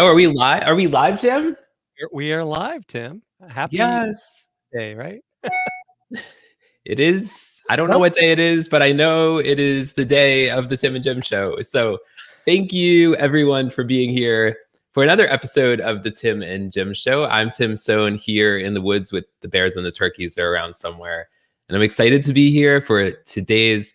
Oh, are we live? Are we live, Jim? We are live, Tim. Happy Yes. day, right? It is. I don't know what day it is, but I know it is the day of the Tim and Jim show. So thank you, everyone, for being here for another episode of the Tim and Jim show. I'm Tim Sohn here in the woods with the bears and the turkeys. They're around somewhere. And I'm excited to be here for today's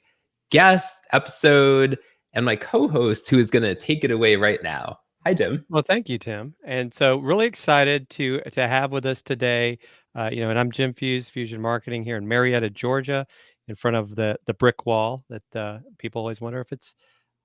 guest episode and my co-host who is going to take it away right now. Hi, Jim. Well, thank you, Tim. And so really excited to have with us today. And I'm Jim Fuse, Fusion Marketing here in Marietta, Georgia, in front of the brick wall that people always wonder if it's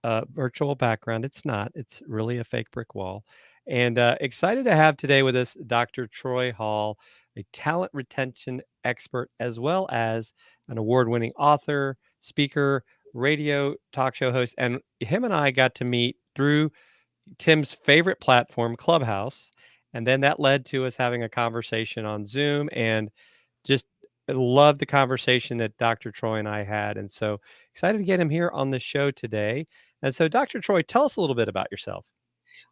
a virtual background. It's not. It's really a fake brick wall. And excited to have today with us Dr. Troy Hall, a talent retention expert, as well as an award-winning author, speaker, radio talk show host. And him and I got to meet through Tim's favorite platform, Clubhouse. And then that led to us having a conversation on Zoom, and just loved the conversation that Dr. Troy and I had. And so excited to get him here on the show today. And so, Dr. Troy, tell us a little bit about yourself.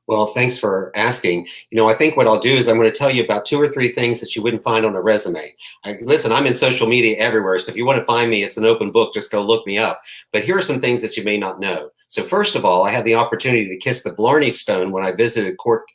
Well, thanks for asking. I think what I'll do is I'm going to tell you about 2 or 3 things that you wouldn't find on a resume. Listen, I'm in social media everywhere, so if you want to find me, it's an open book. Just go look me up. But here are some things that you may not know. So first of all, I had the opportunity to kiss the Blarney Stone when I visited Cork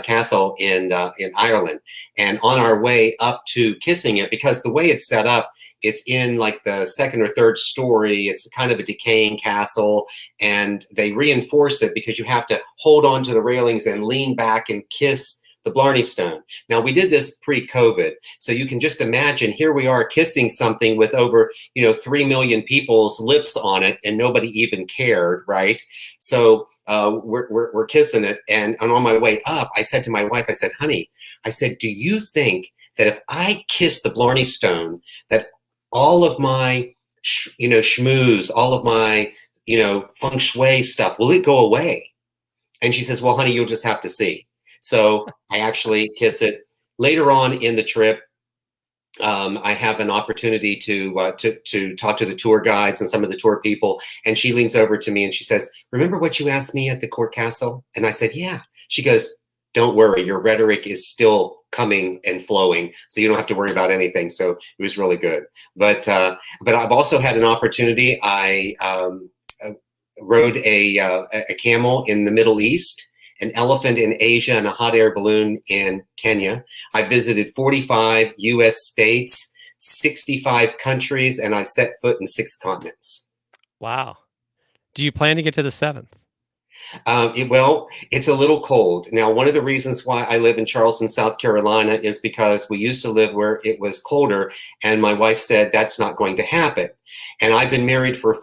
Castle in Ireland. And on our way up to kissing it, because the way it's set up, it's in like the 2nd or 3rd story. It's kind of a decaying castle, and they reinforce it because you have to hold on to the railings and lean back and kiss the Blarney Stone. Now, we did this pre-COVID, so you can just imagine here we are kissing something with over 3 million people's lips on it, and nobody even cared, right? So we're kissing it, and on my way up, I said to my wife, I said, honey, I said, do you think that if I kiss the Blarney Stone, that all of my schmooze, all of my feng shui stuff, will it go away? And she says, well, honey, you'll just have to see. So I actually kiss it. Later on in the trip, I have an opportunity to talk to the tour guides and some of the tour people, and she leans over to me and she says, remember what you asked me at the Cork Castle? And I said, yeah. She goes, don't worry, your rhetoric is still coming and flowing, so you don't have to worry about anything. So it was really good. But I've also had an opportunity. I rode a camel in the Middle East, an elephant in Asia, and a hot air balloon in Kenya. I visited 45 US states, 65 countries, and I've set foot in 6 continents. Wow. Do you plan to get to the 7th? Well, it's a little cold. Now, one of the reasons why I live in Charleston, South Carolina is because we used to live where it was colder, and my wife said that's not going to happen. And I've been married for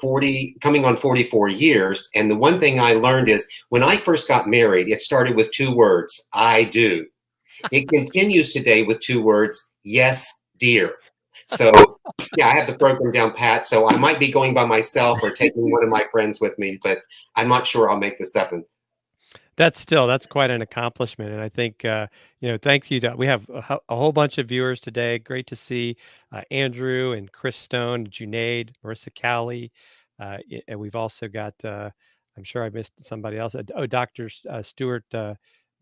coming on 44 years. And the one thing I learned is when I first got married, it started with 2 words, I do. It continues today with 2 words, yes, dear. So yeah, I have the program down pat. So I might be going by myself or taking one of my friends with me, but I'm not sure I'll make the 7th. That's quite an accomplishment. And I think, thank you. We have a whole bunch of viewers today. Great to see Andrew and Chris Stone, Junaid, Marissa Cowley. And we've also got, I'm sure I missed somebody else. Dr. Stuart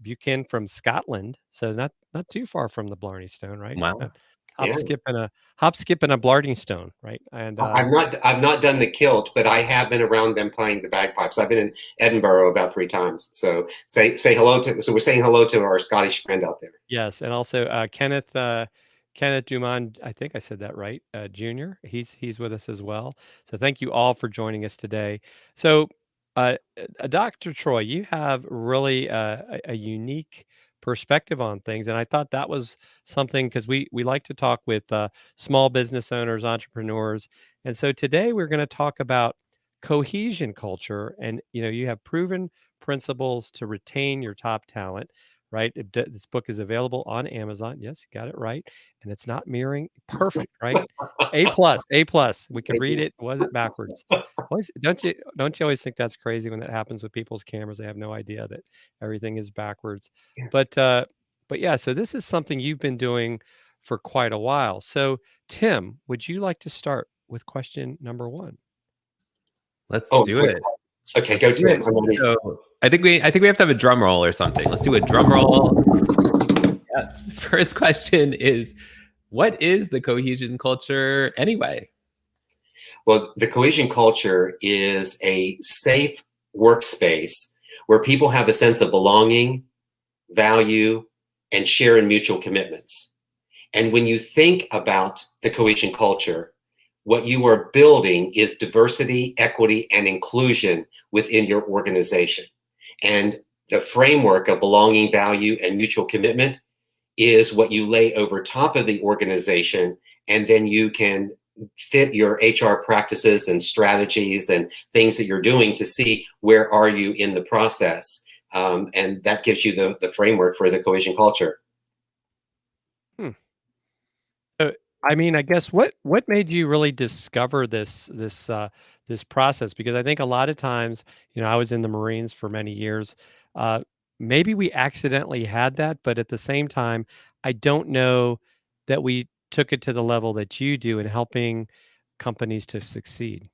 Buchan from Scotland. So not too far from the Blarney Stone, right? Wow. Hop, skip, and a Blarney Stone, right? And I've not done the kilt, but I have been around them playing the bagpipes. I've been in Edinburgh about 3 times. So say hello to. So we're saying hello to our Scottish friend out there. Yes, and also Kenneth Dumond. I think I said that right. Junior. He's with us as well. So thank you all for joining us today. So, Dr. Troy, you have really a unique perspective on things, and I thought that was something because we like to talk with small business owners, entrepreneurs, and so today we're going to talk about cohesion culture, and you have proven principles to retain your top talent, right? This book is available on Amazon. Yes, you got it right, and it's not mirroring. Perfect, right? A plus, A plus. We can read it. Was it backwards? Don't you always think that's crazy when that happens with people's cameras? They have no idea that everything is backwards. Yes. But yeah, so this is something you've been doing for quite a while. So Tim, would you like to start with question number 1? Let's do it. Okay, go Tim. So I think we have to have a drum roll or something. Let's do a drum roll. Yes. First question is, what is the cohesion culture anyway? Well, the cohesion culture is a safe workspace where people have a sense of belonging, value, and share in mutual commitments. And when you think about the cohesion culture, what you are building is diversity, equity, and inclusion within your organization. And the framework of belonging, value, and mutual commitment is what you lay over top of the organization, and then you can fit your HR practices and strategies and things that you're doing to see where are you in the process. And that gives you the framework for the cohesion culture. I mean, I guess what made you really discover this process? Because I think a lot of times, I was in the Marines for many years. Uh, Maybe we accidentally had that, but at the same time, I don't know that we took it to the level that you do in helping companies to succeed.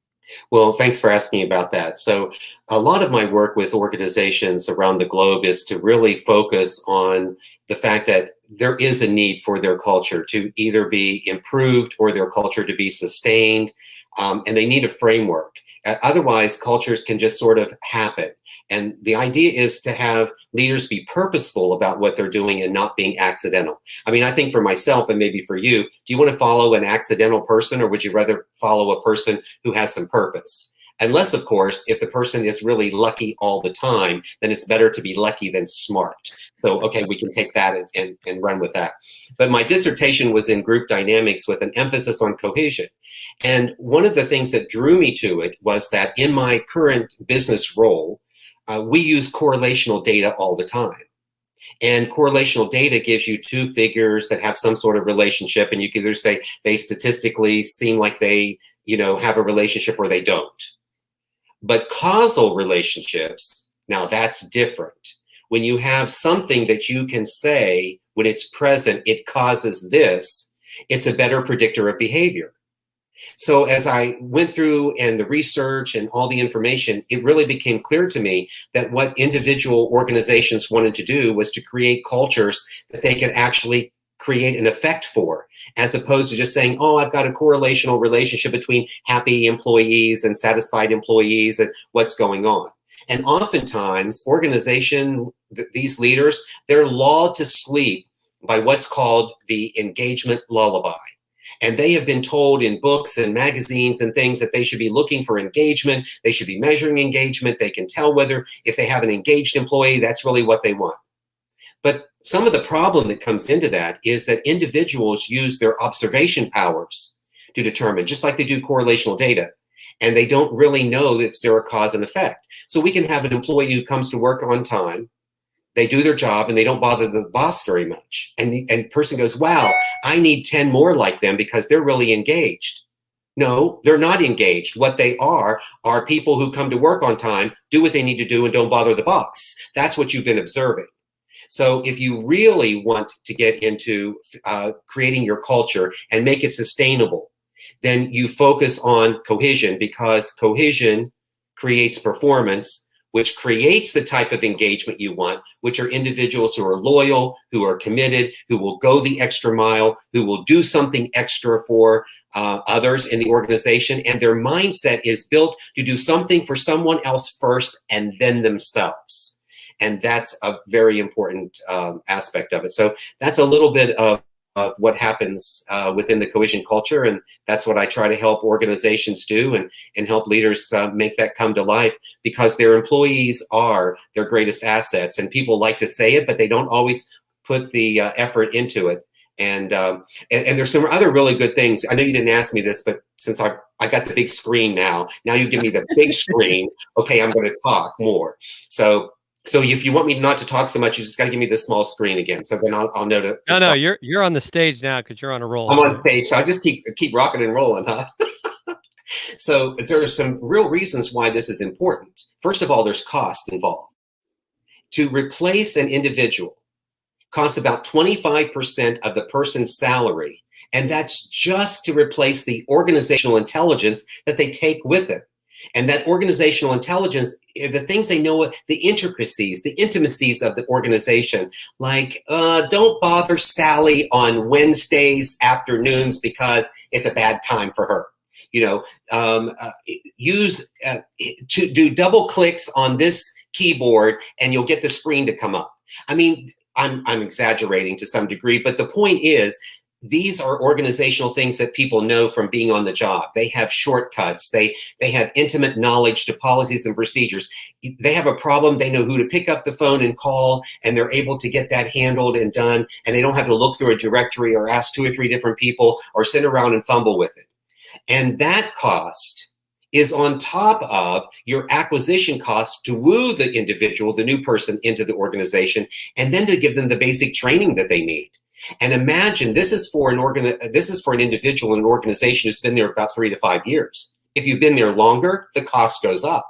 Well, thanks for asking about that. So, a lot of my work with organizations around the globe is to really focus on the fact that there is a need for their culture to either be improved or their culture to be sustained, and they need a framework. Otherwise, cultures can just sort of happen. And the idea is to have leaders be purposeful about what they're doing and not being accidental. I mean, I think for myself and maybe for you, do you want to follow an accidental person, or would you rather follow a person who has some purpose? Unless, of course, if the person is really lucky all the time, then it's better to be lucky than smart. So, okay, we can take that and run with that. But my dissertation was in group dynamics with an emphasis on cohesion. And one of the things that drew me to it was that in my current business role, we use correlational data all the time. And correlational data gives you two figures that have some sort of relationship, and you can either say they statistically seem like they, have a relationship or they don't. But causal relationships, now that's different. When you have something that you can say, when it's present, it causes this, it's a better predictor of behavior. So as I went through and the research and all the information, it really became clear to me that what individual organizations wanted to do was to create cultures that they could actually create an effect for, as opposed to just saying, oh, I've got a correlational relationship between happy employees and satisfied employees and what's going on. And oftentimes, these leaders, they're lulled to sleep by what's called the engagement lullaby. And they have been told in books and magazines and things that they should be looking for engagement. They should be measuring engagement. They can tell whether if they have an engaged employee, that's really what they want. But some of the problem that comes into that is that individuals use their observation powers to determine, just like they do correlational data, and they don't really know if there a cause and effect. So we can have an employee who comes to work on time, they do their job, and they don't bother the boss very much. And the person goes, wow, I need 10 more like them because they're really engaged. No, they're not engaged. What they are people who come to work on time, do what they need to do, and don't bother the boss. That's what you've been observing. So if you really want to get into creating your culture and make it sustainable, then you focus on cohesion, because cohesion creates performance, which creates the type of engagement you want, which are individuals who are loyal, who are committed, who will go the extra mile, who will do something extra for others in the organization. And their mindset is built to do something for someone else first and then themselves. And that's a very important aspect of it. So that's a little bit of what happens within the cohesion culture. And that's what I try to help organizations do and help leaders make that come to life, because their employees are their greatest assets. And people like to say it, but they don't always put the effort into it. And there's some other really good things. I know you didn't ask me this, but since I got the big screen now you give me the big screen. Okay, I'm going to talk more. So if you want me not to talk so much, you just got to give me this small screen again. So then I'll know to. No, you're on the stage now because you're on a roll. I'm on stage, so I just keep rocking and rolling, huh? So there are some real reasons why this is important. First of all, there's cost involved. To replace an individual costs about 25% of the person's salary, and that's just to replace the organizational intelligence that they take with it. And that organizational intelligence, the things they know, the intricacies, the intimacies of the organization, like don't bother Sally on Wednesdays afternoons because it's a bad time for her. Use to do double clicks on this keyboard and you'll get the screen to come up. I mean, I'm exaggerating to some degree, but the point is, these are organizational things that people know from being on the job. They have shortcuts. They have intimate knowledge to policies and procedures. They have a problem, they know who to pick up the phone and call, and they're able to get that handled and done, and they don't have to look through a directory or ask 2 or 3 different people or sit around and fumble with it. And that cost is on top of your acquisition costs to woo the individual, the new person, into the organization, and then to give them the basic training that they need. And imagine this is for an individual in an organization who's been there about 3 to 5 years. If you've been there longer, the cost goes up.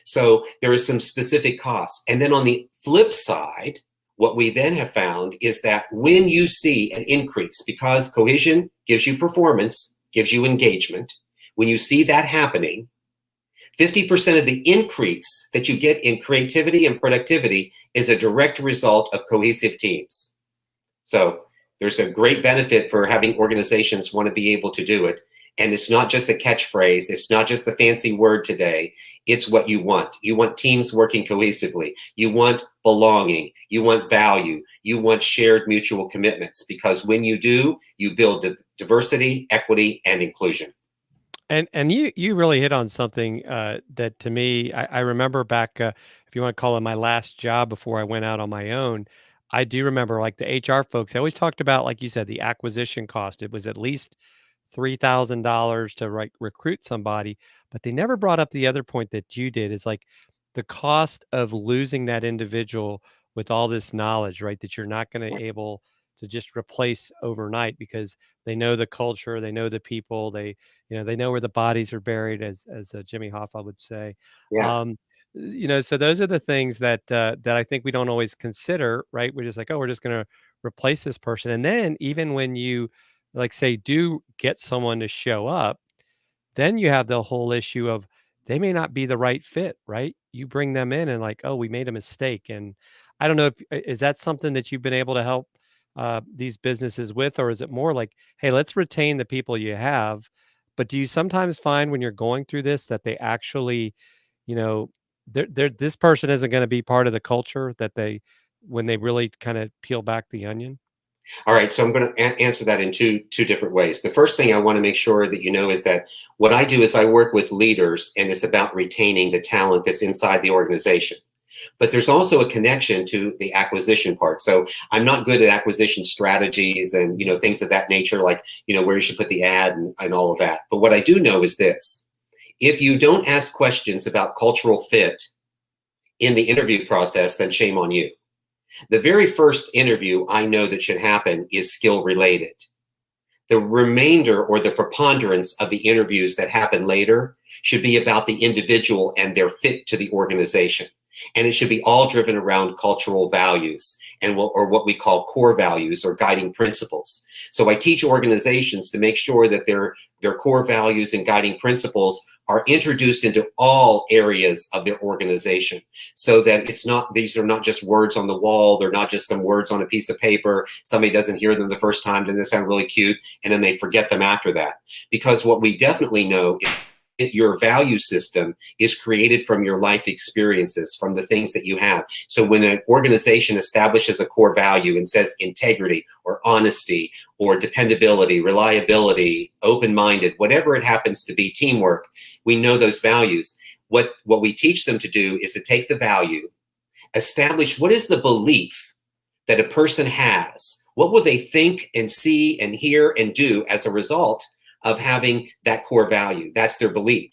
So there is some specific costs. And then on the flip side, what we then have found is that when you see an increase, because Cohesion gives you performance, gives you engagement, when you see that happening, 50% of the increase that you get in creativity and productivity is a direct result of cohesive teams. So there's a great benefit for having organizations want to be able to do it. And it's not just a catchphrase. It's not just the fancy word today. It's what you want. You want teams working cohesively. You want belonging. You want value. You want shared mutual commitments, because when you do, you build diversity, equity, and inclusion. And you really hit on something that to me, I remember back, if you want to call it my last job before I went out on my own, I do remember like the HR folks, they always talked about, like you said, the acquisition cost. It was at least $3,000 to recruit somebody, but they never brought up the other point that you did, is like the cost of losing that individual with all this knowledge, right? That you're not going to able to just replace overnight, because they know the culture, they know the people, they know where the bodies are buried, as Jimmy Hoffa would say. Yeah. So those are the things that I think we don't always consider, right? We're just like, oh, we're just going to replace this person. And then even when you, like, say, do get someone to show up, then you have the whole issue of they may not be the right fit, right? You bring them in and like, oh, we made a mistake. And I don't know if is that something that you've been able to help these businesses with, or is it more like, hey, let's retain the people you have? But do you sometimes find when you're going through this that they actually, you know, this person isn't going to be part of the culture that when they really kind of peel back the onion? All right, so I'm going to answer that in two different ways. The first thing I want to make sure that you know is that what I do is I work with leaders, and it's about retaining the talent that's inside the organization. But there's also a connection to the acquisition part. So I'm not good at acquisition strategies and things of that nature, like where you should put the ad and all of that. But what I do know is this: if you don't ask questions about cultural fit in the interview process, then shame on you. The very first interview I know that should happen is skill related. The remainder, or the preponderance of the interviews that happen later, should be about the individual and their fit to the organization. And it should be all driven around cultural values and what we call core values or guiding principles. So I teach organizations to make sure that their core values and guiding principles are introduced into all areas of their organization, so that these are not just words on the wall. They're not just some words on a piece of paper. Somebody doesn't hear them the first time, then they sound really cute, and then they forget them after that. Because what we definitely know is your value system is created from your life experiences, from the things that you have. So when an organization establishes a core value and says integrity or honesty or dependability, reliability, open-minded, whatever it happens to be, teamwork, we know those values. What we teach them to do is to take the value, establish what is the belief that a person has. What will they think and see and hear and do as a result of having that core value? That's their belief.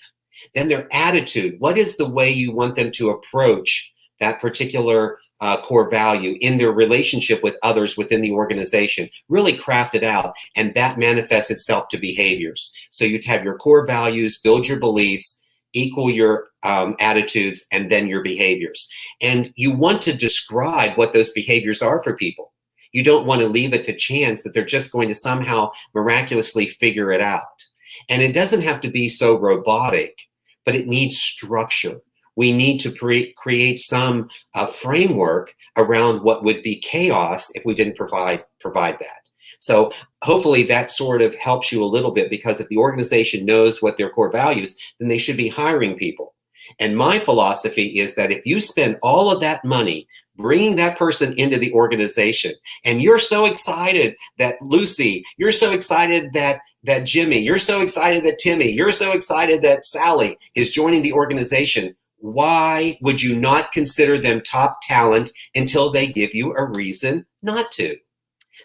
Then their attitude. What is the way you want them to approach that particular core value in their relationship with others within the organization? Really craft it out, and that manifests itself to behaviors. So you have your core values, build your beliefs, equal your attitudes, and then your behaviors. And you want to describe what those behaviors are for people. You don't want to leave it to chance that they're just going to somehow miraculously figure it out. And it doesn't have to be so robotic, but it needs structure. We need to create some framework around what would be chaos if we didn't provide that. So hopefully that sort of helps you a little bit, because if the organization knows what their core values, then they should be hiring people. And my philosophy is that if you spend all of that money bringing that person into the organization, and you're so excited that Lucy, you're so excited that Jimmy, you're so excited that Timmy, you're so excited that Sally is joining the organization, why would you not consider them top talent until they give you a reason not to?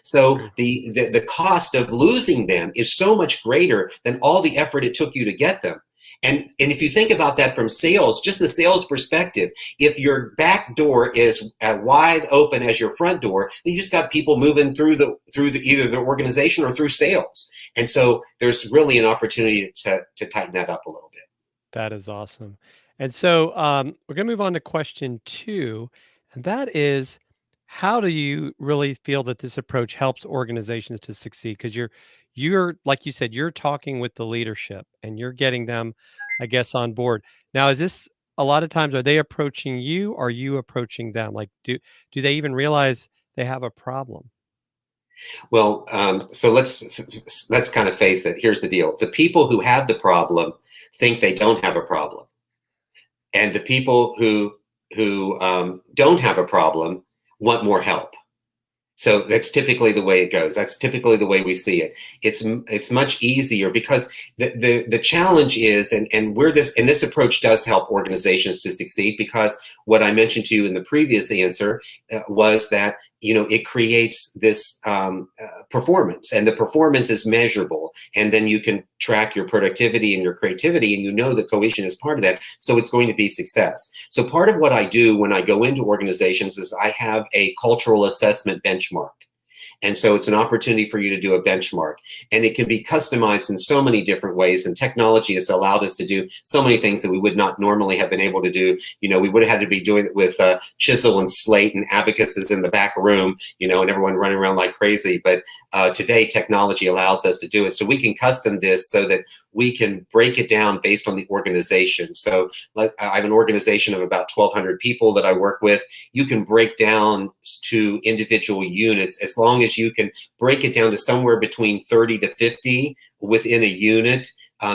So the cost of losing them is so much greater than all the effort it took you to get them. And if you think about that from sales, just a sales perspective, if your back door is wide open as your front door, then you just got people moving through either the organization or through sales. And so there's really an opportunity to tighten that up a little bit. That is awesome. And so we're going to move on to question 2, and that is, how do you really feel that this approach helps organizations to succeed? Because you're like you said, you're talking with the leadership and you're getting them, I guess, on board. Now, is this a lot of times, are they approaching you? Or are you approaching them? Like, do they even realize they have a problem? Well, so let's kind of face it. Here's the deal: the people who have the problem think they don't have a problem, and the people who don't have a problem want more help. So that's typically the way it goes. That's typically the way we see it. It's much easier, because the challenge is, and this approach does help organizations to succeed, because what I mentioned to you in the previous answer was that it creates this performance, and the performance is measurable, and then you can track your productivity and your creativity, and that cohesion is part of that, so it's going to be success. So part of what I do when I go into organizations is I have a cultural assessment benchmark. And so it's an opportunity for you to do a benchmark, and it can be customized in so many different ways. And technology has allowed us to do so many things that we would not normally have been able to do. We would have had to be doing it with chisel and slate and abacuses in the back room, and everyone running around like crazy. But today, technology allows us to do it. So we can custom this so that we can break it down based on the organization. So I have an organization of about 1,200 people that I work with. You can break down to individual units as long as you can break it down to somewhere between 30 to 50 within a unit.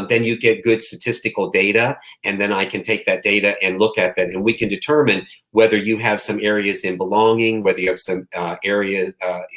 Then you get good statistical data, and then I can take that data and look at that, and we can determine whether you have some areas in belonging, whether you have some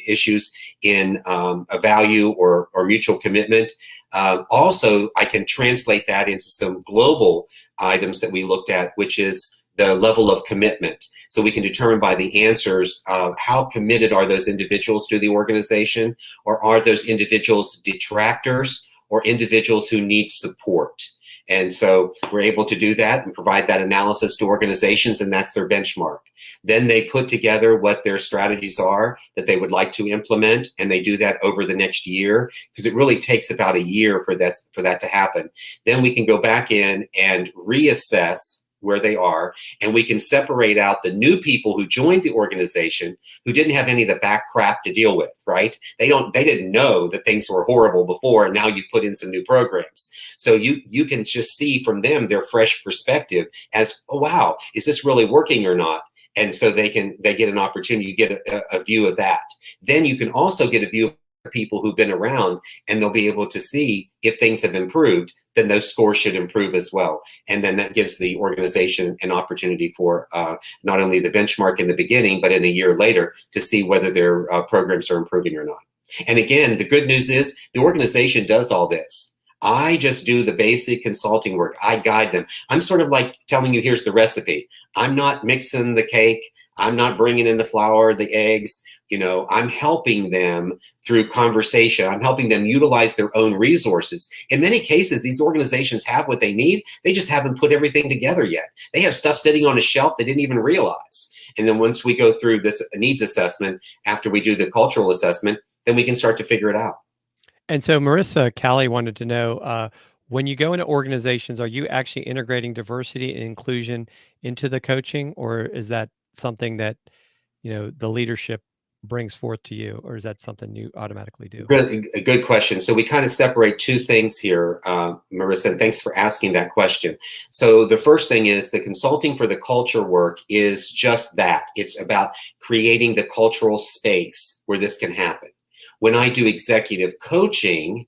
issues in a value or mutual commitment. Also, I can translate that into some global items that we looked at, which is the level of commitment. So we can determine by the answers how committed are those individuals to the organization, or are those individuals detractors, or individuals who need support. And so we're able to do that and provide that analysis to organizations, and that's their benchmark. Then they put together what their strategies are that they would like to implement, and they do that over the next year, because it really takes about a year for that to happen. Then we can go back in and reassess where they are, and we can separate out the new people who joined the organization who didn't have any of the back crap to deal with, right? They didn't know that things were horrible before, and now you put in some new programs. So you can just see from them their fresh perspective as, oh wow, is this really working or not? And so they get an opportunity, you get a view of that. Then you can also get a view of people who've been around, and they'll be able to see if things have improved, then those scores should improve as well. And then that gives the organization an opportunity for not only the benchmark in the beginning, but in a year later to see whether their programs are improving or not. And again, the good news is the organization does all this. I just do the basic consulting work. I guide them. I'm sort of like telling you, here's the recipe. I'm not mixing the cake. I'm not bringing in the flour, the eggs. I'm helping them through conversation. I'm helping them utilize their own resources. In many cases, these organizations have what they need. They just haven't put everything together yet. They have stuff sitting on a shelf they didn't even realize. And then once we go through this needs assessment, after we do the cultural assessment, then we can start to figure it out. And so Marissa Callie wanted to know, when you go into organizations, are you actually integrating diversity and inclusion into the coaching, or is that something that, the leadership brings forth to you, or is that something you automatically do? A good question. So we kind of separate two things here, Marissa, and thanks for asking that question. So the first thing is the consulting for the culture work is just that. It's about creating the cultural space where this can happen. When I do executive coaching,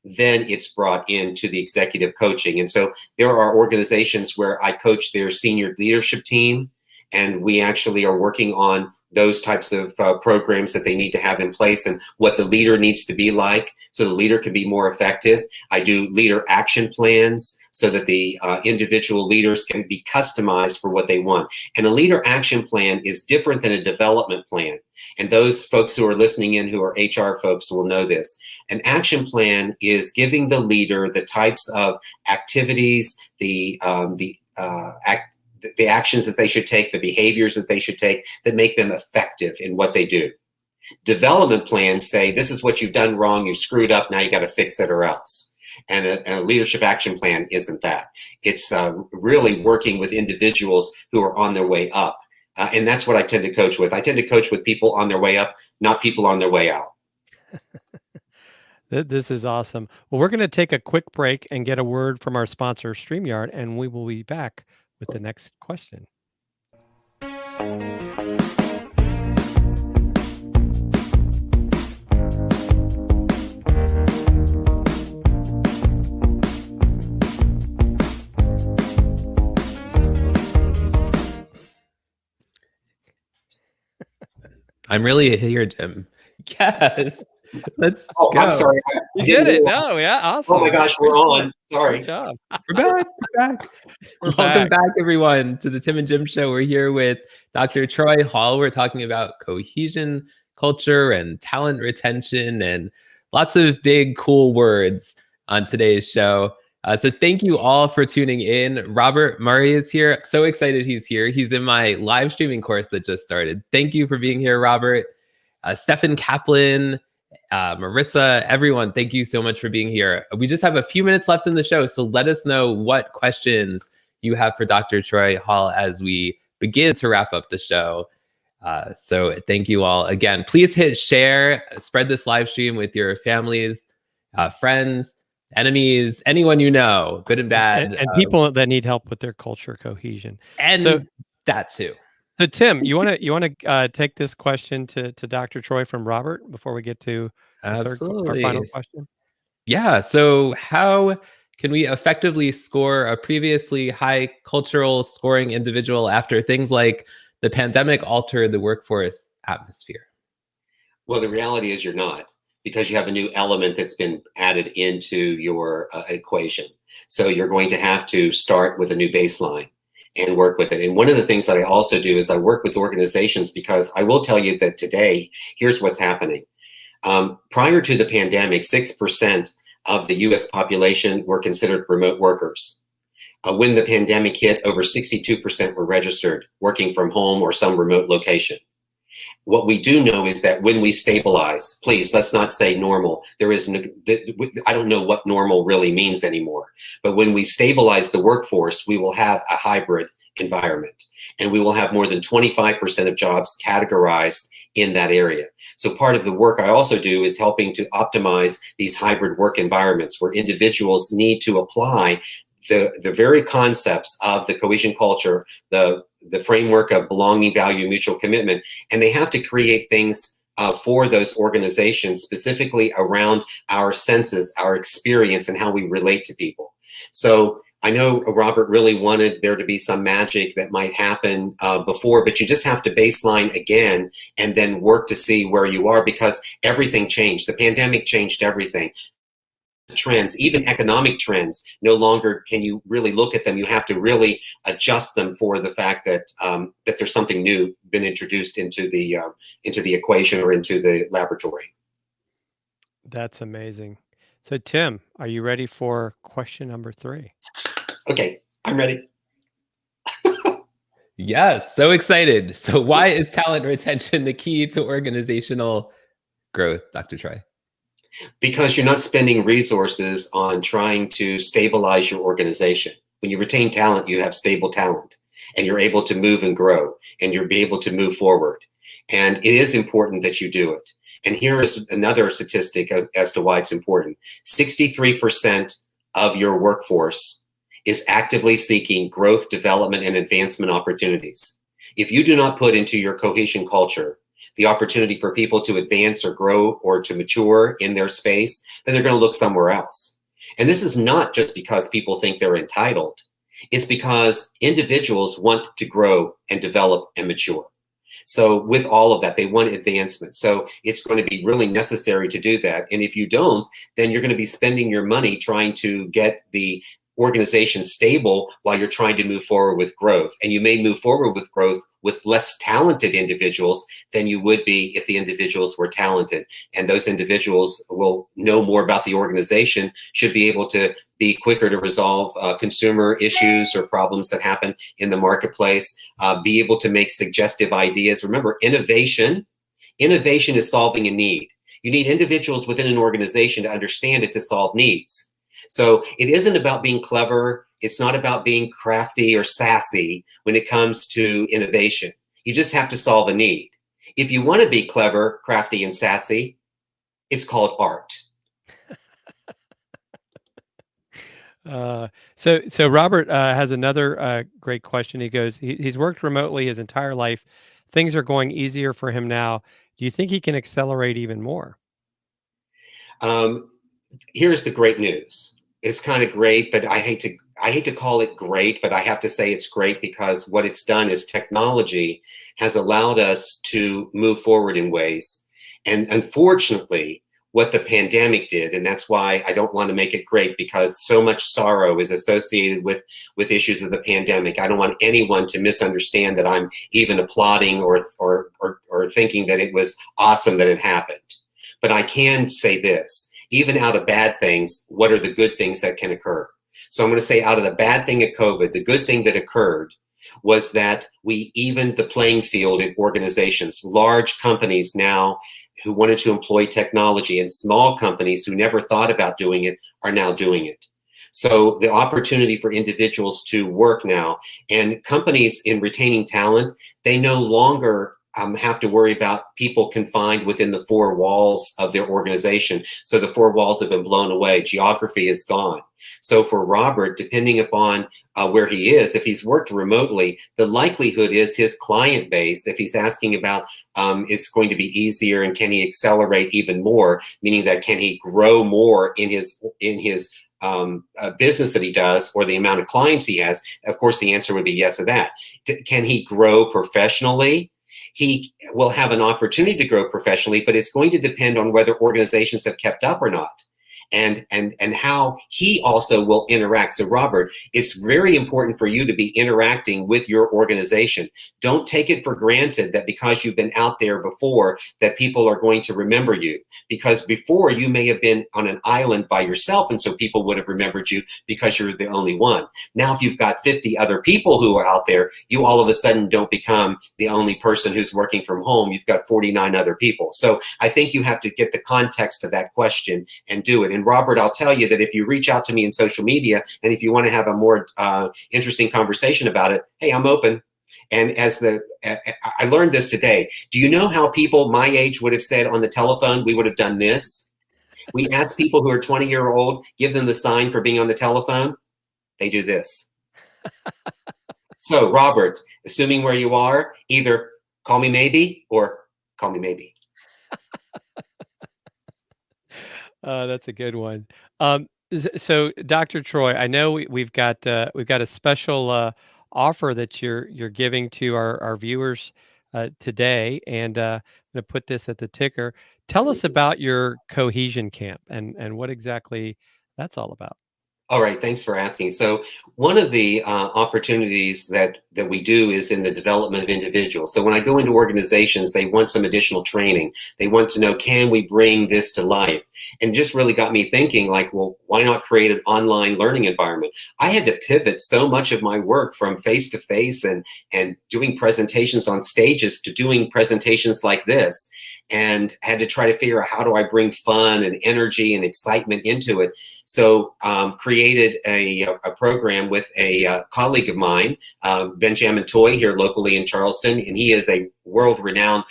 then it's brought into the executive coaching. And so there are organizations where I coach their senior leadership team, and we actually are working on those types of programs that they need to have in place and what the leader needs to be like so the leader can be more effective. I do leader action plans so that the individual leaders can be customized for what they want. And a leader action plan is different than a development plan. And those folks who are listening in who are HR folks will know this. An action plan is giving the leader the types of activities, the actions that they should take, the behaviors that they should take that make them effective in what they do. Development plans say, this is what you've done wrong, you screwed up, now you got to fix it or else. And a leadership action plan isn't that. It's really working with individuals who are on their way up. And that's what I tend to coach with. I tend to coach with people on their way up, not people on their way out. This is awesome. Well, we're going to take a quick break and get a word from our sponsor, StreamYard, and we will be back with the next question. I'm really here, Jim. Yes. Let's go. I'm sorry. You did it. No, yeah, awesome. Oh my gosh, we're on. Sorry. Good job. We're back. We're back. Welcome back, everyone, to the Tim and Jim Show. We're here with Dr. Troy Hall. We're talking about cohesion, culture, and talent retention, and lots of big, cool words on today's show. So thank you all for tuning in. Robert Murray is here. So excited he's here. He's in my live streaming course that just started. Thank you for being here, Robert. Stefan Kaplan, Marissa, everyone, thank you so much for being here. We just have a few minutes left in the show, so let us know what questions you have for Dr. Troy Hall as we begin to wrap up the show. So thank you all again. Please hit share, spread this live stream with your families, friends, enemies, anyone you know, good and bad. And people that need help with their culture cohesion. And so, that too. So Tim, you want to take this question to Dr. Troy from Robert before we get to our final question? Yeah. So how can we effectively score a previously high cultural scoring individual after things like the pandemic altered the workforce atmosphere? Well, the reality is you're not, because you have a new element that's been added into your equation. So you're going to have to start with a new baseline and work with it. And one of the things that I also do is I work with organizations, because I will tell you that today, here's what's happening. Prior to the pandemic, 6% of the US population were considered remote workers. When the pandemic hit, over 62% were registered working from home or some remote location. What we do know is that when we stabilize, please, let's not say normal. There is no, I don't know what normal really means anymore. But when we stabilize the workforce, we will have a hybrid environment, and we will have more than 25% of jobs categorized in that area. So part of the work I also do is helping to optimize these hybrid work environments where individuals need to apply the very concepts of the cohesion culture, the framework of belonging, value, mutual commitment, and they have to create things for those organizations specifically around our senses, our experience, and how we relate to people. So I know Robert really wanted there to be some magic that might happen before, but you just have to baseline again and then work to see where you are, because everything changed. The pandemic changed everything. Trends, even economic trends, no longer can you really look at them. You have to really adjust them for the fact that that there's something new been introduced into the equation or into the laboratory. That's amazing. So Tim, are you ready for question number 3? Okay, I'm ready. Yes, so excited. So why is talent retention the key to organizational growth, Dr. Troy? Because you're not spending resources on trying to stabilize your organization. When you retain talent, you have stable talent, and you're able to move and grow, and you'll be able to move forward. And it is important that you do it. And here is another statistic as to why it's important. 63% of your workforce is actively seeking growth, development, and advancement opportunities. If you do not put into your cohesion culture the opportunity for people to advance or grow or to mature in their space, then they're going to look somewhere else. And this is not just because people think they're entitled. It's because individuals want to grow and develop and mature. So with all of that, they want advancement. So it's going to be really necessary to do that. And if you don't, then you're going to be spending your money trying to get the organization stable while you're trying to move forward with growth. And you may move forward with growth with less talented individuals than you would be if the individuals were talented. And those individuals will know more about the organization, should be able to be quicker to resolve consumer issues or problems that happen in the marketplace, be able to make suggestive ideas. Remember, innovation is solving a need. You need individuals within an organization to understand it to solve needs. So it isn't about being clever. It's not about being crafty or sassy when it comes to innovation. You just have to solve a need. If you want to be clever, crafty, and sassy, it's called art. So Robert has another great question. He goes, he's worked remotely his entire life. Things are going easier for him now. Do you think he can accelerate even more? Here's the great news. It's kind of great, but I hate to call it great, but I have to say it's great because what it's done is technology has allowed us to move forward in ways. And unfortunately, what the pandemic did, and that's why I don't want to make it great, because so much sorrow is associated with issues of the pandemic. I don't want anyone to misunderstand that I'm even applauding or thinking that it was awesome that it happened. But I can say this. Even out of bad things, what are the good things that can occur? So I'm going to say out of the bad thing of COVID, the good thing that occurred was that we evened the playing field in organizations. Large companies now who wanted to employ technology and small companies who never thought about doing it are now doing it. So the opportunity for individuals to work now, and companies in retaining talent, they no longer have to worry about people confined within the four walls of their organization. So the four walls have been blown away. Geography is gone. So for Robert, depending upon where he is, if he's worked remotely, the likelihood is his client base, if he's asking about it's going to be easier and can he accelerate even more, meaning that can he grow more in his business that he does or the amount of clients he has, of course the answer would be yes to that. Can he grow professionally? He will have an opportunity to grow professionally, but it's going to depend on whether organizations have kept up or not. And how he also will interact. So Robert, it's very important for you to be interacting with your organization. Don't take it for granted that because you've been out there before that people are going to remember you, because before you may have been on an island by yourself and so people would have remembered you because you're the only one. Now if you've got 50 other people who are out there, you all of a sudden don't become the only person who's working from home. You've got 49 other people. So I think you have to get the context of that question and do it. And Robert, I'll tell you that if you reach out to me in social media and if you want to have a more interesting conversation about it, hey, I'm open. And I learned this today. Do you know how people my age would have said on the telephone, we would have done this? We ask people who are 20-year-old, give them the sign for being on the telephone. They do this. So Robert, assuming where you are, either call me maybe or call me maybe. That's a good one. So, Dr. Troy, I know we've got a special offer that you're giving to our viewers today, and I'm going to put this at the ticker. Tell us about your Cohesion Camp and what exactly that's all about. All right, thanks for asking. So one of the opportunities that we do is in the development of individuals. So when I go into organizations, they want some additional training. They want to know, can we bring this to life? And it just really got me thinking, like, well, why not create an online learning environment? I had to pivot so much of my work from face-to-face and doing presentations on stages to doing presentations like this. and had to try to figure out, how do I bring fun and energy and excitement into it? So created a program with a colleague of mine, Benjamin Toy, here locally in Charleston, and he is a world-renowned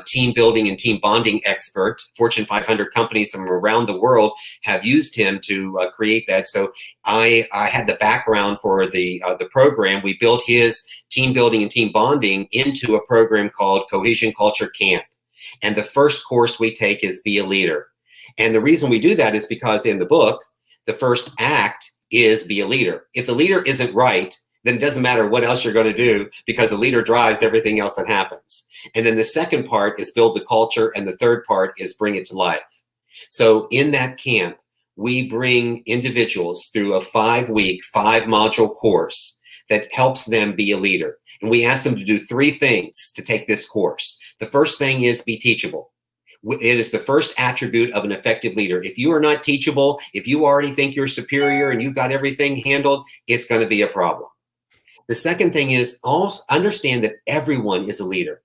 team building and team bonding expert. Fortune 500 companies from around the world have used him to create that. So I had the background for the program. We built his team building and team bonding into a program called Cohesion Culture Camp. And the first course we take is Be a Leader. And the reason we do that is because in the book, the first act is be a leader. If the leader isn't right, then it doesn't matter what else you're going to do, because the leader drives everything else that happens. And then the second part is build the culture, and the third part is bring it to life. So in that camp, we bring individuals through a 5-week, 5-module course that helps them be a leader. And we ask them to do 3 things to take this course. The first thing is be teachable. It is the first attribute of an effective leader. If you are not teachable, if you already think you're superior and you've got everything handled, it's going to be a problem. The second thing is also understand that everyone is a leader.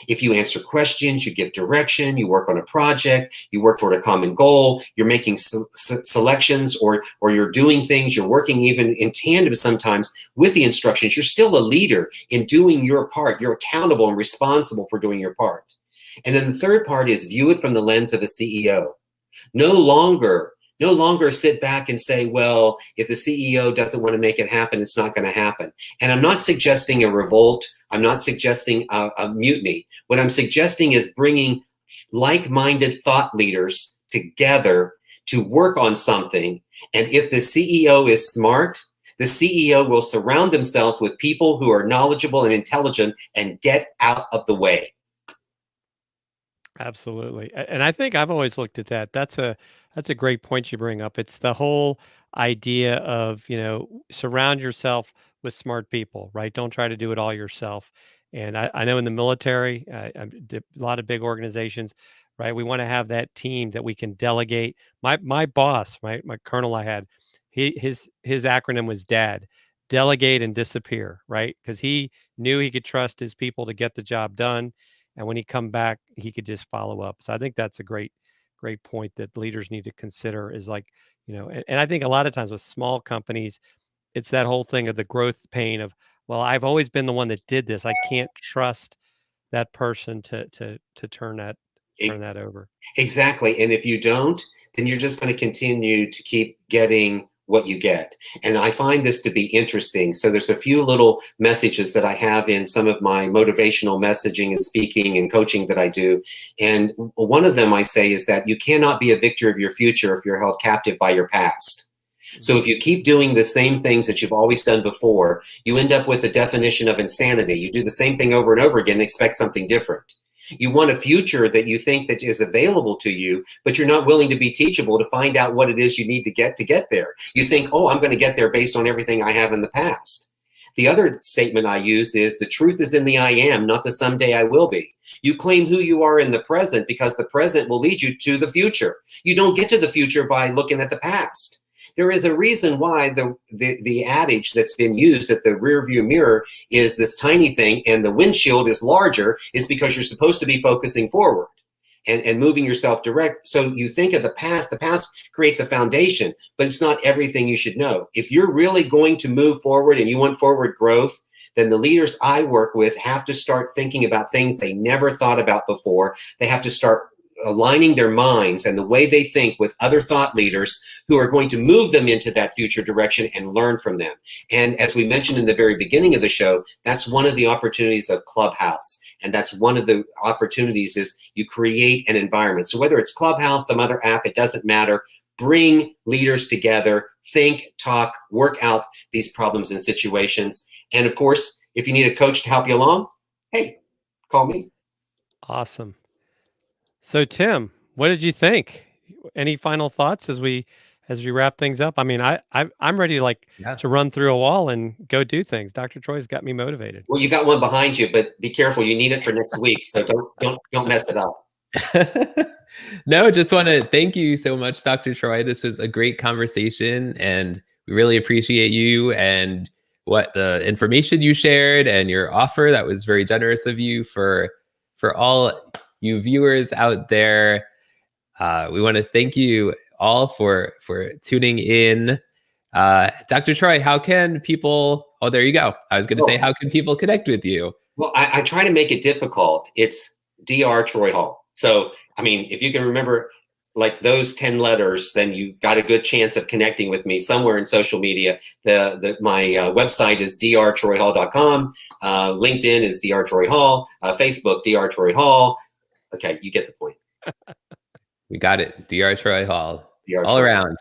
If you answer questions, you give direction, you work on a project, you work toward a common goal, you're making selections, or you're doing things, you're working even in tandem sometimes with the instructions, you're still a leader in doing your part. You're accountable and responsible for doing your part. And then the third part is view it from the lens of a CEO. No longer sit back and say, well, if the CEO doesn't want to make it happen, it's not going to happen. And I'm not suggesting a revolt. I'm not suggesting a mutiny. What I'm suggesting is bringing like-minded thought leaders together to work on something. And if the CEO is smart, the CEO will surround themselves with people who are knowledgeable and intelligent and get out of the way. Absolutely. And I think I've always looked at that. That's a great point you bring up. It's the whole idea of, surround yourself with smart people, right? Don't try to do it all yourself. And I know in the military, a lot of big organizations, right? We want to have that team that we can delegate. My boss, my colonel I had, his acronym was DAD, delegate and disappear, right? Because he knew he could trust his people to get the job done. And when he come back, he could just follow up. So I think that's a great point that leaders need to consider is like, and I think a lot of times with small companies, it's that whole thing of the growth pain of, well, I've always been the one that did this. I can't trust that person to turn that over. Exactly. And if you don't, then you're just going to continue to keep getting what you get. And I find this to be interesting. So there's a few little messages that I have in some of my motivational messaging and speaking and coaching that I do. And one of them I say is that you cannot be a victor of your future if you're held captive by your past. So if you keep doing the same things that you've always done before, you end up with a definition of insanity. You do the same thing over and over again and expect something different. You want a future that you think that is available to you, but you're not willing to be teachable to find out what it is you need to get there. You think, oh, I'm going to get there based on everything I have in the past. The other statement I use is the truth is in the I am, not the someday I will be. You claim who you are in the present because the present will lead you to the future. You don't get to the future by looking at the past. There is a reason why the adage that's been used that the rear view mirror is this tiny thing and the windshield is larger is because you're supposed to be focusing forward and moving yourself direct. So you think of the past creates a foundation, but it's not everything you should know. If you're really going to move forward and you want forward growth, then the leaders I work with have to start thinking about things they never thought about before. They have to start aligning their minds and the way they think with other thought leaders who are going to move them into that future direction and learn from them. And as we mentioned in the very beginning of the show, that's one of the opportunities of Clubhouse. And that's one of the opportunities is you create an environment. So whether it's Clubhouse, some other app, it doesn't matter. Bring leaders together, think, talk, work out these problems and situations. And of course, if you need a coach to help you along, hey, call me. Awesome. So Tim, what did you think? Any final thoughts as we wrap things up? I mean, I'm ready to run through a wall and go do things. Dr. Troy's got me motivated. Well, you got one behind you, but be careful. You need it for next week, so don't mess it up. No, just want to thank you so much, Dr. Troy. This was a great conversation, and we really appreciate you and what the information you shared and your offer. That was very generous of you for all you viewers out there. We want to thank you all for tuning in. Dr. Troy, how can people, oh, there you go. I was going to say, how can people connect with you? Well, I try to make it difficult. It's Dr. Troy Hall. So, I mean, if you can remember like those 10 letters, then you got a good chance of connecting with me somewhere in social media. My website is drtroyhall.com. LinkedIn is Dr. Troy Hall. Facebook, Dr. Troy Hall. Okay, you get the point. We got it. Dr. Troy Hall. Dr. All Troy. around.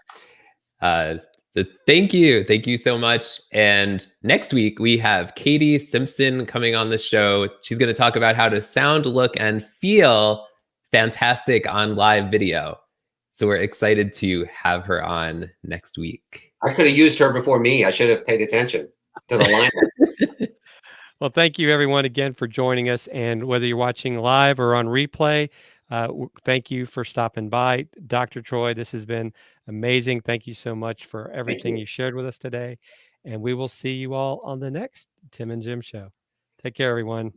So thank you. Thank you so much. And next week, we have Katie Simpson coming on the show. She's going to talk about how to sound, look, and feel fantastic on live video. So we're excited to have her on next week. I could have used her before me. I should have paid attention to the lineup. Well, thank you everyone again for joining us. And whether you're watching live or on replay, thank you for stopping by. Dr. Troy, this has been amazing. Thank you so much for everything you shared with us today. And we will see you all on the next Tim and Jim show. Take care, everyone.